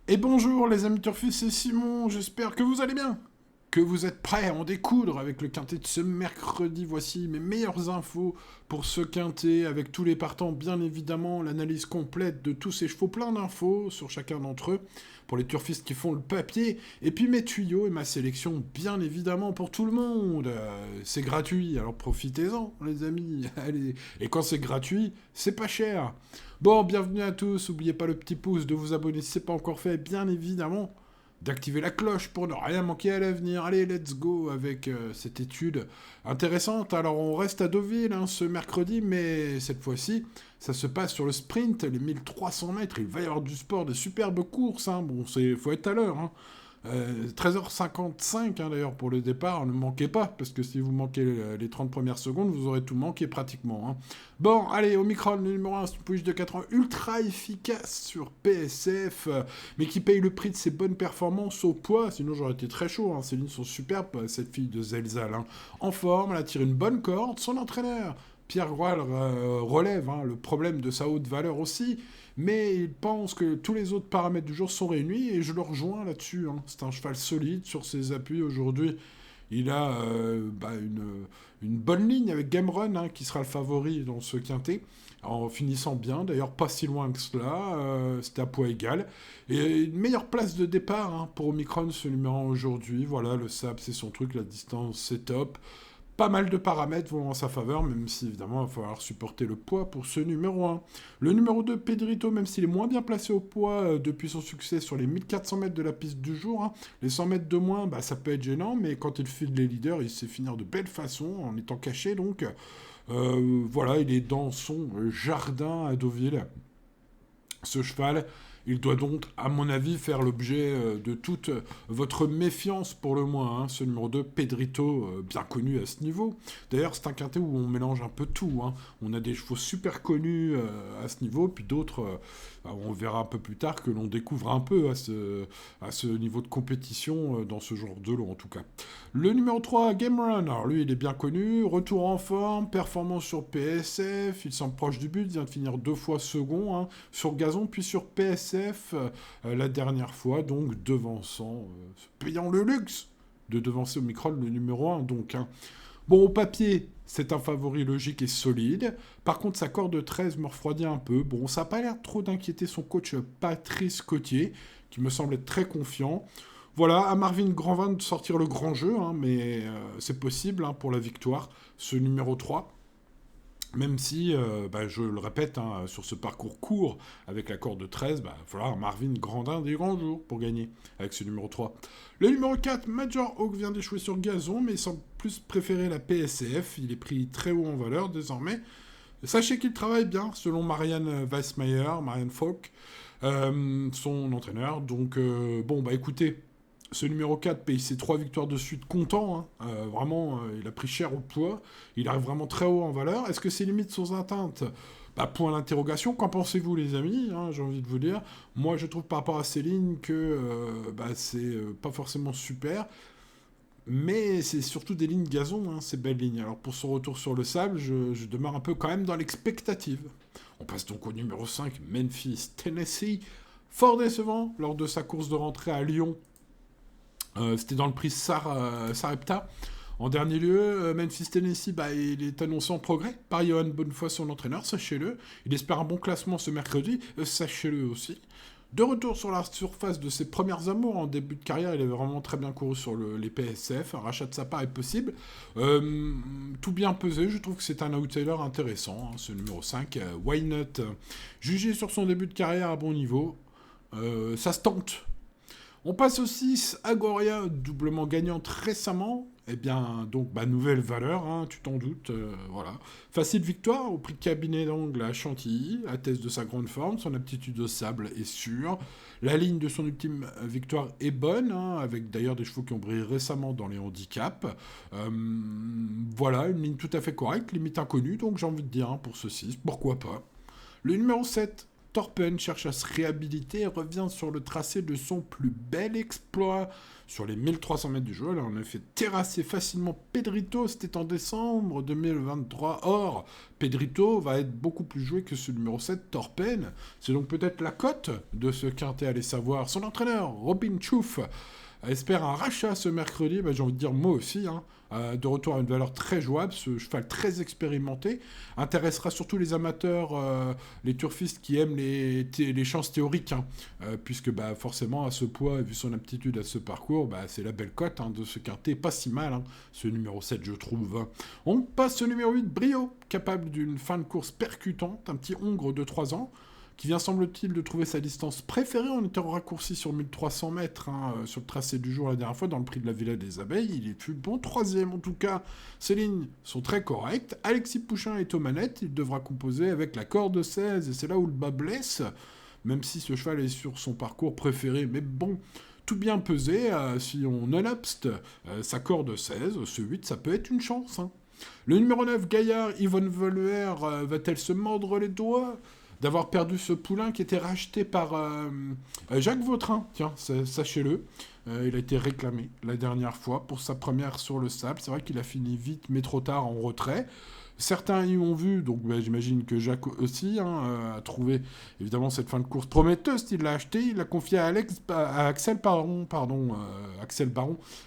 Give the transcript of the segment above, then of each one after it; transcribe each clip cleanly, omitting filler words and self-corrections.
Et bonjour les amis turfistes, c'est Simon, j'espère que vous allez bien, que vous êtes prêts à en découdre avec le quintet de ce mercredi. Voici mes meilleures infos pour ce quintet, avec tous les partants bien évidemment, l'analyse complète de tous ces chevaux, plein d'infos sur chacun d'entre eux, pour les turfistes qui font le papier, et puis mes tuyaux et ma sélection bien évidemment pour tout le monde. C'est gratuit, alors profitez-en les amis, allez. Et quand c'est gratuit, c'est pas cher. Bon, bienvenue à tous, n'oubliez pas le petit pouce, de vous abonner si c'est pas encore fait, bien évidemment, d'activer la cloche pour ne rien manquer à l'avenir. Allez, let's go avec cette étude intéressante. Alors, on reste à Deauville ce mercredi, mais cette fois-ci, ça se passe sur le sprint, les 1300 mètres. Il va y avoir du sport, des superbes courses. Bon, faut être à l'heure. 13h55 d'ailleurs pour le départ, ne manquez pas, parce que si vous manquez les 30 premières secondes, vous aurez tout manqué pratiquement. Bon, allez, Omicron, le numéro 1, c'est une pouliche de 4 ans ultra efficace sur PSF, mais qui paye le prix de ses bonnes performances au poids, sinon j'aurais été très chaud. Ces lignes sont superbes, cette fille de Zelzal. En forme, elle attire une bonne corde, son entraîneur Pierre Groal relève le problème de sa haute valeur aussi, mais il pense que tous les autres paramètres du jour sont réunis et je le rejoins là-dessus. C'est un cheval solide sur ses appuis aujourd'hui. Il a une bonne ligne avec Game Run qui sera le favori dans ce quintet, en finissant bien, d'ailleurs pas si loin que cela, c'était à poids égal. Et une meilleure place de départ pour Omicron, ce numéro 1 aujourd'hui. Voilà, le sable c'est son truc, la distance c'est top. Pas mal de paramètres vont en sa faveur, même si évidemment il va falloir supporter le poids pour ce numéro 1. Le numéro 2, Pedrito, même s'il est moins bien placé au poids depuis son succès sur les 1400 mètres de la piste du jour, les 100 mètres de moins, ça peut être gênant, mais quand il file les leaders, il sait finir de belle façon en étant caché. Donc voilà, il est dans son jardin à Deauville. Ce cheval, il doit donc, à mon avis, faire l'objet de toute votre méfiance pour le moins. Ce numéro 2, Pedrito, bien connu à ce niveau. D'ailleurs, c'est un quintet où on mélange un peu tout. On a des chevaux super connus à ce niveau, puis d'autres, on verra un peu plus tard, que l'on découvre un peu à ce niveau de compétition, dans ce genre de lot en tout cas. Le numéro 3, Game Run, alors lui, il est bien connu. Retour en forme, performance sur PSF, il semble proche du but, il vient de finir 2 fois second sur gazon, puis sur PSF la dernière fois, donc devançant, payant le luxe de devancer Omicron le numéro 1. Donc, bon, au papier, c'est un favori logique et solide. Par contre, sa corde de 13 me refroidit un peu. Bon, ça n'a pas l'air trop d'inquiéter son coach Patrice Cotier, qui me semble être très confiant. Voilà, à Marvin Grandvin de sortir le grand jeu, mais c'est possible pour la victoire, ce numéro 3. Même si, je le répète, sur ce parcours court, avec la corde de 13, il va falloir Marvin Grandin des grands jours pour gagner, avec ce numéro 3. Le numéro 4, Major Hawk vient d'échouer sur gazon, mais il semble plus préférer la PSF. Il est pris très haut en valeur désormais. Sachez qu'il travaille bien, selon Marianne Weissmeyer, Marianne Falk, son entraîneur. Donc, écoutez, ce numéro 4 paye ses 3 victoires de suite content. Vraiment, il a pris cher au poids. Il arrive vraiment très haut en valeur. Est-ce que ses limites sont atteintes ? Point d'interrogation. Qu'en pensez-vous, les amis ? J'ai envie de vous dire. Moi, je trouve par rapport à ces lignes que c'est pas forcément super. Mais c'est surtout des lignes gazon, ces belles lignes. Alors pour son retour sur le sable, je demeure un peu quand même dans l'expectative. On passe donc au numéro 5, Memphis, Tennessee. Fort décevant lors de sa course de rentrée à Lyon. C'était dans le prix Sarepta. En dernier lieu, Memphis Tennessee, il est annoncé en progrès par Johan Bonnefoy, son entraîneur, sachez-le. Il espère un bon classement ce mercredi, sachez-le aussi. De retour sur la surface de ses premières amours en début de carrière, il avait vraiment très bien couru sur les PSF. Un rachat de sa part est possible. Tout bien pesé, je trouve que c'est un outsider intéressant, ce numéro 5. Why not ? Jugé sur son début de carrière à bon niveau, ça se tente. On passe au 6, Agoria, doublement gagnante récemment. Nouvelle valeur, tu t'en doutes, voilà. Facile victoire au prix de cabinet d'angle à Chantilly, atteste de sa grande forme, son aptitude au sable est sûre. La ligne de son ultime victoire est bonne, avec d'ailleurs des chevaux qui ont brillé récemment dans les handicaps. Voilà, une ligne tout à fait correcte, limite inconnue, donc j'ai envie de dire pour ce 6, pourquoi pas. Le numéro 7, Torpen cherche à se réhabiliter et revient sur le tracé de son plus bel exploit. Sur les 1300 mètres du jeu, là, on a fait terrasser facilement Pedrito, c'était en décembre 2023. Or, Pedrito va être beaucoup plus joué que ce numéro 7, Torpen. C'est donc peut-être la cote de ce quintet, allez savoir. Son entraîneur, Robin Chouf, espère un rachat ce mercredi, j'ai envie de dire moi aussi, de retour à une valeur très jouable, ce cheval très expérimenté, intéressera surtout les amateurs, les turfistes qui aiment les chances théoriques, puisque forcément à ce poids, vu son aptitude à ce parcours, c'est la belle cote de ce quintet, pas si mal, ce numéro 7 je trouve. On passe au numéro 8, Brio, capable d'une fin de course percutante, un petit hongre de 3 ans, qui vient, semble-t-il, de trouver sa distance préférée en étant raccourci sur 1300 mètres sur le tracé du jour la dernière fois dans le prix de la Villa des Abeilles. Il fut bon troisième en tout cas. Ces lignes sont très correctes. Alexis Pouchin est aux manettes. Il devra composer avec la corde 16 et c'est là où le bas blesse, même si ce cheval est sur son parcours préféré. Mais bon, tout bien pesé, si on unobste sa corde 16, ce 8, ça peut être une chance. Le numéro 9, Gaillard, Yvonne Voluer, va-t-elle se mordre les doigts d'avoir perdu ce poulain qui était racheté par Jacques Vautrin, tiens, sachez-le. Il a été réclamé la dernière fois pour sa première sur le sable. C'est vrai qu'il a fini vite, mais trop tard en retrait. Certains y ont vu, donc j'imagine que Jacques aussi a trouvé évidemment cette fin de course prometteuse. Il l'a acheté, il l'a confié à Axel Baron,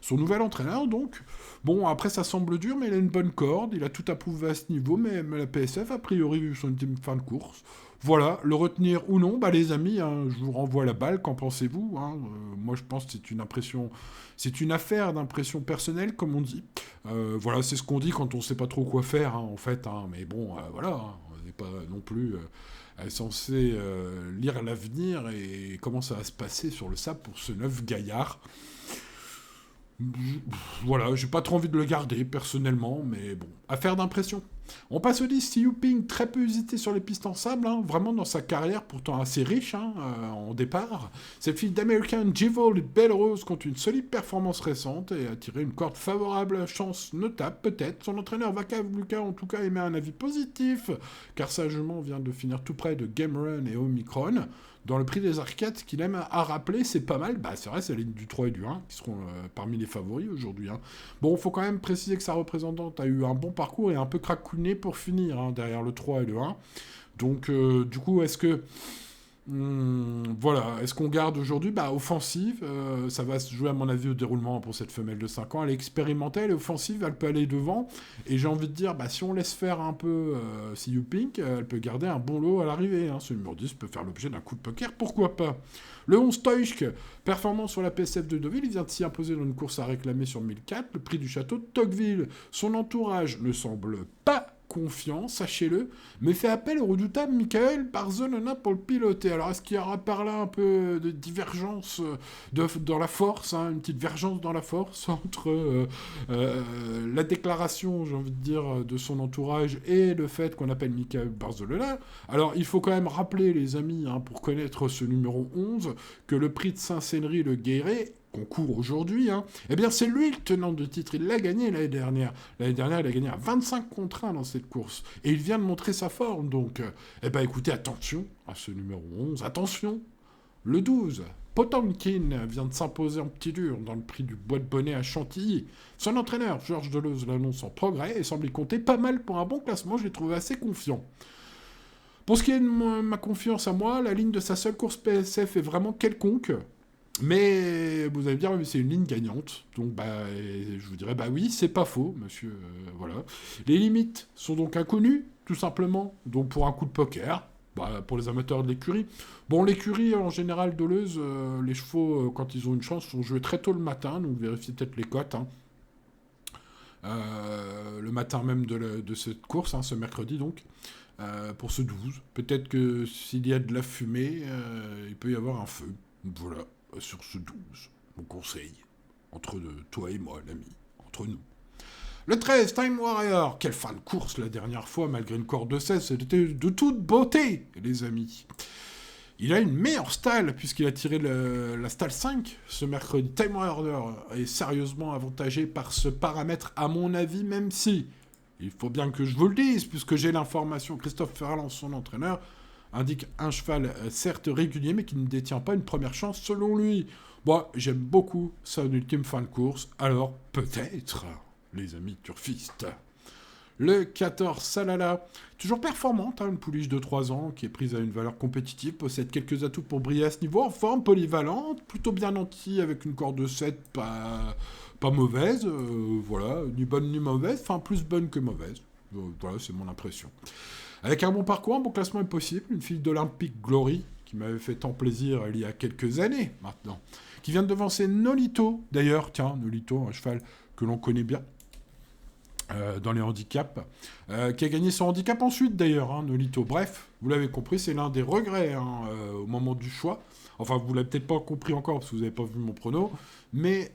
son nouvel entraîneur. Donc, bon, après ça semble dur, mais il a une bonne corde, il a tout approuvé à ce niveau, mais la PSF a priori vu son ultime fin de course. Voilà, le retenir ou non, les amis, je vous renvoie la balle, qu'en pensez-vous moi je pense que c'est une affaire d'impression personnelle, comme on dit. Voilà, c'est ce qu'on dit quand on sait pas trop quoi faire, en fait, mais bon, voilà, on n'est pas non plus censé lire l'avenir et comment ça va se passer sur le sable pour ce 9 Gaillard. Voilà, j'ai pas trop envie de le garder personnellement, mais bon, affaire d'impression. On passe au 10, Siyu Ping, très peu hésité sur les pistes en sable, vraiment dans sa carrière, pourtant assez riche en départ. Cette fille d'American Jewel et Belle Rose compte une solide performance récente et a tiré une corde favorable, chance notable peut-être. Son entraîneur Vakav Lucas en tout cas émet un avis positif, car sagement vient de finir tout près de Game Run et Omicron. Dans le prix des arcades, qu'il aime à rappeler, c'est pas mal. C'est vrai, c'est la ligne du 3 et du 1 qui seront parmi les favoris aujourd'hui. Bon, il faut quand même préciser que sa représentante a eu un bon parcours et un peu cracouné pour finir derrière le 3 et le 1. Donc, du coup, est-ce que... voilà, est-ce qu'on garde aujourd'hui offensive, ça va se jouer à mon avis au déroulement pour cette femelle de 5 ans, elle est expérimentée, elle est offensive, elle peut aller devant, et j'ai envie de dire, si on laisse faire un peu Siyu Pink, elle peut garder un bon lot à l'arrivée, ce numéro 10 peut faire l'objet d'un coup de poker, pourquoi pas. Le 11 Stoichk, performant sur la PSF de Deauville, il vient de s'y imposer dans une course à réclamer sur 1004, le prix du château de Tocqueville. Son entourage ne semble pas confiant, sachez-le, mais fait appel au redoutable Michael Barzonona pour le piloter. Alors, est-ce qu'il y aura par là un peu de divergence dans la force, une petite divergence dans la force entre la déclaration, j'ai envie de dire, de son entourage et le fait qu'on appelle Michael Barzonona? Alors, il faut quand même rappeler, les amis, pour connaître ce numéro 11, que le prix de Saint-Sénry le Guéret concours aujourd'hui, c'est lui le tenant de titre. Il l'a gagné l'année dernière. L'année dernière, il a gagné à 25 contre 1 dans cette course. Et il vient de montrer sa forme. Donc, écoutez, attention à ce numéro 11. Attention, le 12. Potemkin vient de s'imposer en petit dur dans le prix du bois de bonnet à Chantilly. Son entraîneur, Georges Deleuze, l'annonce en progrès et semble y compter pas mal pour un bon classement. Je l'ai trouvé assez confiant. Pour ce qui est de ma confiance à moi, la ligne de sa seule course PSF est vraiment quelconque. Mais vous allez me dire, c'est une ligne gagnante. Donc, je vous dirais, oui, c'est pas faux, monsieur. Voilà. Les limites sont donc inconnues, tout simplement. Donc, pour un coup de poker, pour les amateurs de l'écurie. Bon, l'écurie, en général, Deleuze, les chevaux, quand ils ont une chance, sont joués très tôt le matin. Donc, vérifiez peut-être les cotes. Le matin même de cette course, ce mercredi, donc. Pour ce 12. Peut-être que s'il y a de la fumée, il peut y avoir un feu. Voilà. Sur ce 12, mon conseil, entre toi et moi, l'ami, entre nous. Le 13, Time Warrior, quelle fin de course la dernière fois, malgré une corde de 16, c'était de toute beauté, les amis. Il a une meilleure stalle, puisqu'il a tiré la stalle 5 ce mercredi. Time Warrior est sérieusement avantagé par ce paramètre, à mon avis, même si, il faut bien que je vous le dise, puisque j'ai l'information, Christophe Ferland, son entraîneur, indique un cheval certes régulier, mais qui ne détient pas une première chance selon lui. Moi, j'aime beaucoup son ultime fin de course, alors peut-être, les amis turfistes. Le 14, Salala, toujours performante, une pouliche de 3 ans qui est prise à une valeur compétitive, possède quelques atouts pour briller à ce niveau, en forme, polyvalente, plutôt bien nantie avec une corde de 7, pas mauvaise, voilà, ni bonne ni mauvaise, enfin plus bonne que mauvaise, voilà, c'est mon impression. Avec un bon parcours, un bon classement est possible, une fille d'Olympic Glory, qui m'avait fait tant plaisir il y a quelques années maintenant, qui vient de devancer Nolito, d'ailleurs, tiens, Nolito, un cheval que l'on connaît bien, dans les handicaps, qui a gagné son handicap ensuite d'ailleurs, Nolito. Bref, vous l'avez compris, c'est l'un des regrets au moment du choix. Enfin, vous l'avez peut-être pas compris encore parce que vous n'avez pas vu mon prono, mais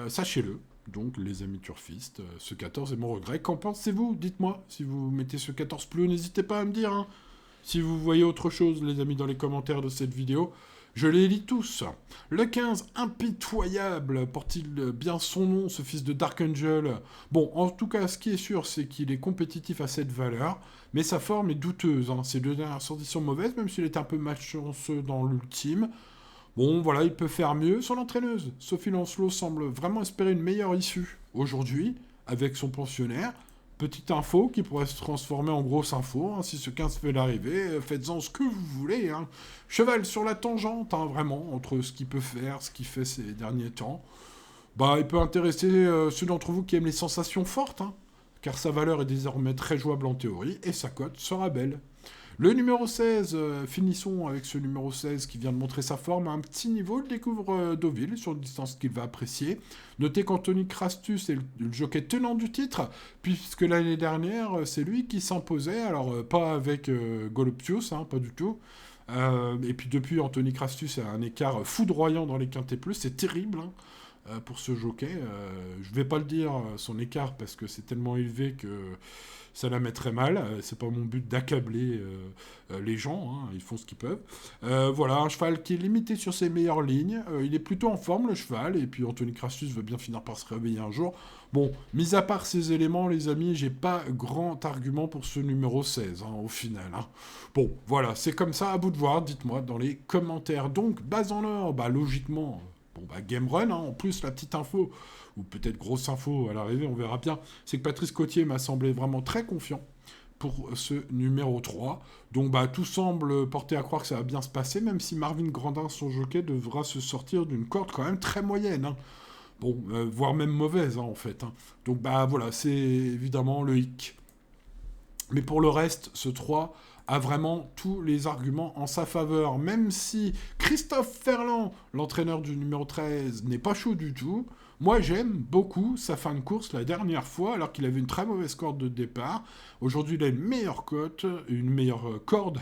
sachez-le. Donc, les amis turfistes, ce 14 est mon regret. Qu'en pensez-vous? Dites-moi. Si vous mettez ce 14 plus haut, n'hésitez pas à me dire. Si vous voyez autre chose, les amis, dans les commentaires de cette vidéo, je les lis tous. Le 15, impitoyable, porte-t-il bien son nom, ce fils de Dark Angel? Bon, en tout cas, ce qui est sûr, c'est qu'il est compétitif à cette valeur, mais sa forme est douteuse. Ses deux dernières sorties sont mauvaises, même s'il est un peu malchanceux dans l'ultime. Bon, voilà, il peut faire mieux. Son entraîneuse, Sophie Lancelot, semble vraiment espérer une meilleure issue aujourd'hui, avec son pensionnaire. Petite info qui pourrait se transformer en grosse info, si ce 15 fait l'arrivée, faites-en ce que vous voulez. Cheval sur la tangente, vraiment, entre ce qu'il peut faire, ce qu'il fait ces derniers temps. Il peut intéresser ceux d'entre vous qui aiment les sensations fortes, car sa valeur est désormais très jouable en théorie, et sa cote sera belle. Le numéro 16, finissons avec ce numéro 16 qui vient de montrer sa forme à un petit niveau. Il découvre Deauville sur une distance qu'il va apprécier. Notez qu'Anthony Crastus est le jockey tenant du titre, puisque l'année dernière, c'est lui qui s'imposait. Alors, pas avec Goloptius, pas du tout. Et puis depuis, Anthony Crastus a un écart foudroyant dans les quintés plus. C'est terrible pour ce jockey. Je ne vais pas le dire, son écart, parce que c'est tellement élevé que ça la mettrait mal. C'est pas mon but d'accabler les gens, ils font ce qu'ils peuvent. Voilà, un cheval qui est limité sur ses meilleures lignes. Il est plutôt en forme, le cheval, et puis Anthony Crassus veut bien finir par se réveiller un jour. Bon, mis à part ces éléments, les amis, j'ai pas grand argument pour ce numéro 16, au final. Bon, voilà, c'est comme ça, à vous de voir, dites-moi dans les commentaires. Donc, base en or, logiquement... Game Run, en plus, la petite info, ou peut-être grosse info à l'arrivée, on verra bien, c'est que Patrice Cottier m'a semblé vraiment très confiant pour ce numéro 3. Donc, tout semble porter à croire que ça va bien se passer, même si Marvin Grandin, son jockey, devra se sortir d'une corde quand même très moyenne. Voire même mauvaise, en fait. Donc, voilà, c'est évidemment le hic. Mais pour le reste, ce 3 a vraiment tous les arguments en sa faveur. Même si Christophe Ferland, l'entraîneur du numéro 13, n'est pas chaud du tout, moi j'aime beaucoup sa fin de course la dernière fois, alors qu'il avait une très mauvaise corde de départ. Aujourd'hui, il a une meilleure corde,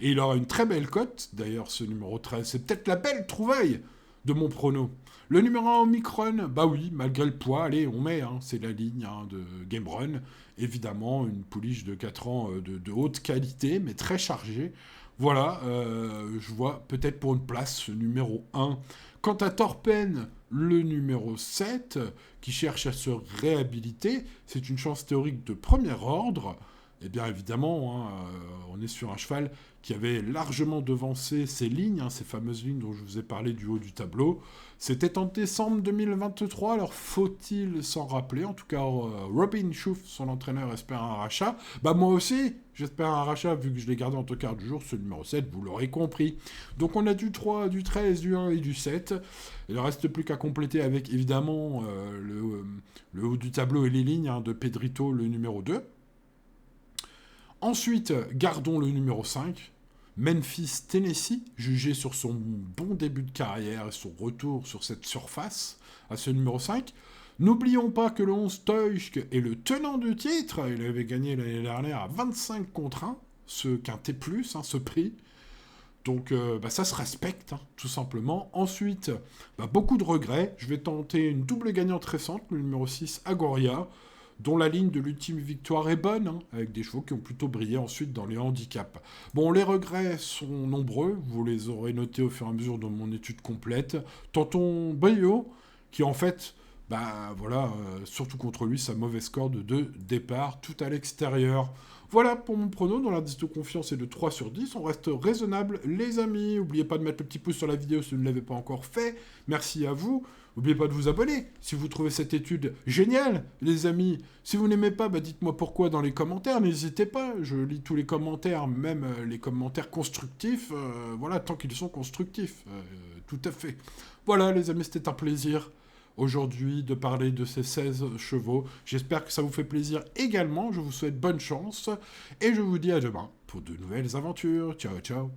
et il aura une très belle cote, d'ailleurs, ce numéro 13. C'est peut-être la belle trouvaille de mon prono. Le numéro 1 Omicron, oui, malgré le poids, allez, on met, c'est la ligne de Game Run. Évidemment, une pouliche de 4 ans de haute qualité, mais très chargée. Voilà, je vois peut-être pour une place ce numéro 1. Quant à Torpen, le numéro 7, qui cherche à se réhabiliter, c'est une chance théorique de premier ordre. Eh bien, évidemment, on est sur un cheval qui avait largement devancé ces lignes, ces fameuses lignes dont je vous ai parlé du haut du tableau. C'était en décembre 2023, alors faut-il s'en rappeler? En tout cas, Robin Schoof, son entraîneur, espère un rachat. Moi aussi, j'espère un rachat, vu que je l'ai gardé en tocard du jour, ce numéro 7, vous l'aurez compris. Donc on a du 3, du 13, du 1 et du 7. Il ne reste plus qu'à compléter avec, évidemment, le haut du tableau et les lignes de Pedrito, le numéro 2. Ensuite, gardons le numéro 5, Memphis, Tennessee, jugé sur son bon début de carrière et son retour sur cette surface à ce numéro 5. N'oublions pas que le 11 Teusk est le tenant du titre. Il avait gagné l'année dernière à 25 contre 1, ce quintet plus, ce prix. Donc ça se respecte, tout simplement. Ensuite, beaucoup de regrets. Je vais tenter une double gagnante récente, le numéro 6, Agoria, dont la ligne de l'ultime victoire est bonne, avec des chevaux qui ont plutôt brillé ensuite dans les handicaps. Bon, les regrets sont nombreux, vous les aurez notés au fur et à mesure de mon étude complète. Tentons Brio, qui en fait, surtout contre lui, sa mauvaise corde de départ, tout à l'extérieur. Voilà pour mon prono, dont l'indice de confiance est de 3 sur 10. On reste raisonnable, les amis. N'oubliez pas de mettre le petit pouce sur la vidéo si vous ne l'avez pas encore fait. Merci à vous. N'oubliez pas de vous abonner si vous trouvez cette étude géniale, les amis. Si vous n'aimez pas, dites-moi pourquoi dans les commentaires. N'hésitez pas, je lis tous les commentaires, même les commentaires constructifs. Voilà, tant qu'ils sont constructifs. Tout à fait. Voilà, les amis, c'était un plaisir aujourd'hui de parler de ces 16 chevaux. J'espère que ça vous fait plaisir également. Je vous souhaite bonne chance et je vous dis à demain pour de nouvelles aventures. Ciao, ciao.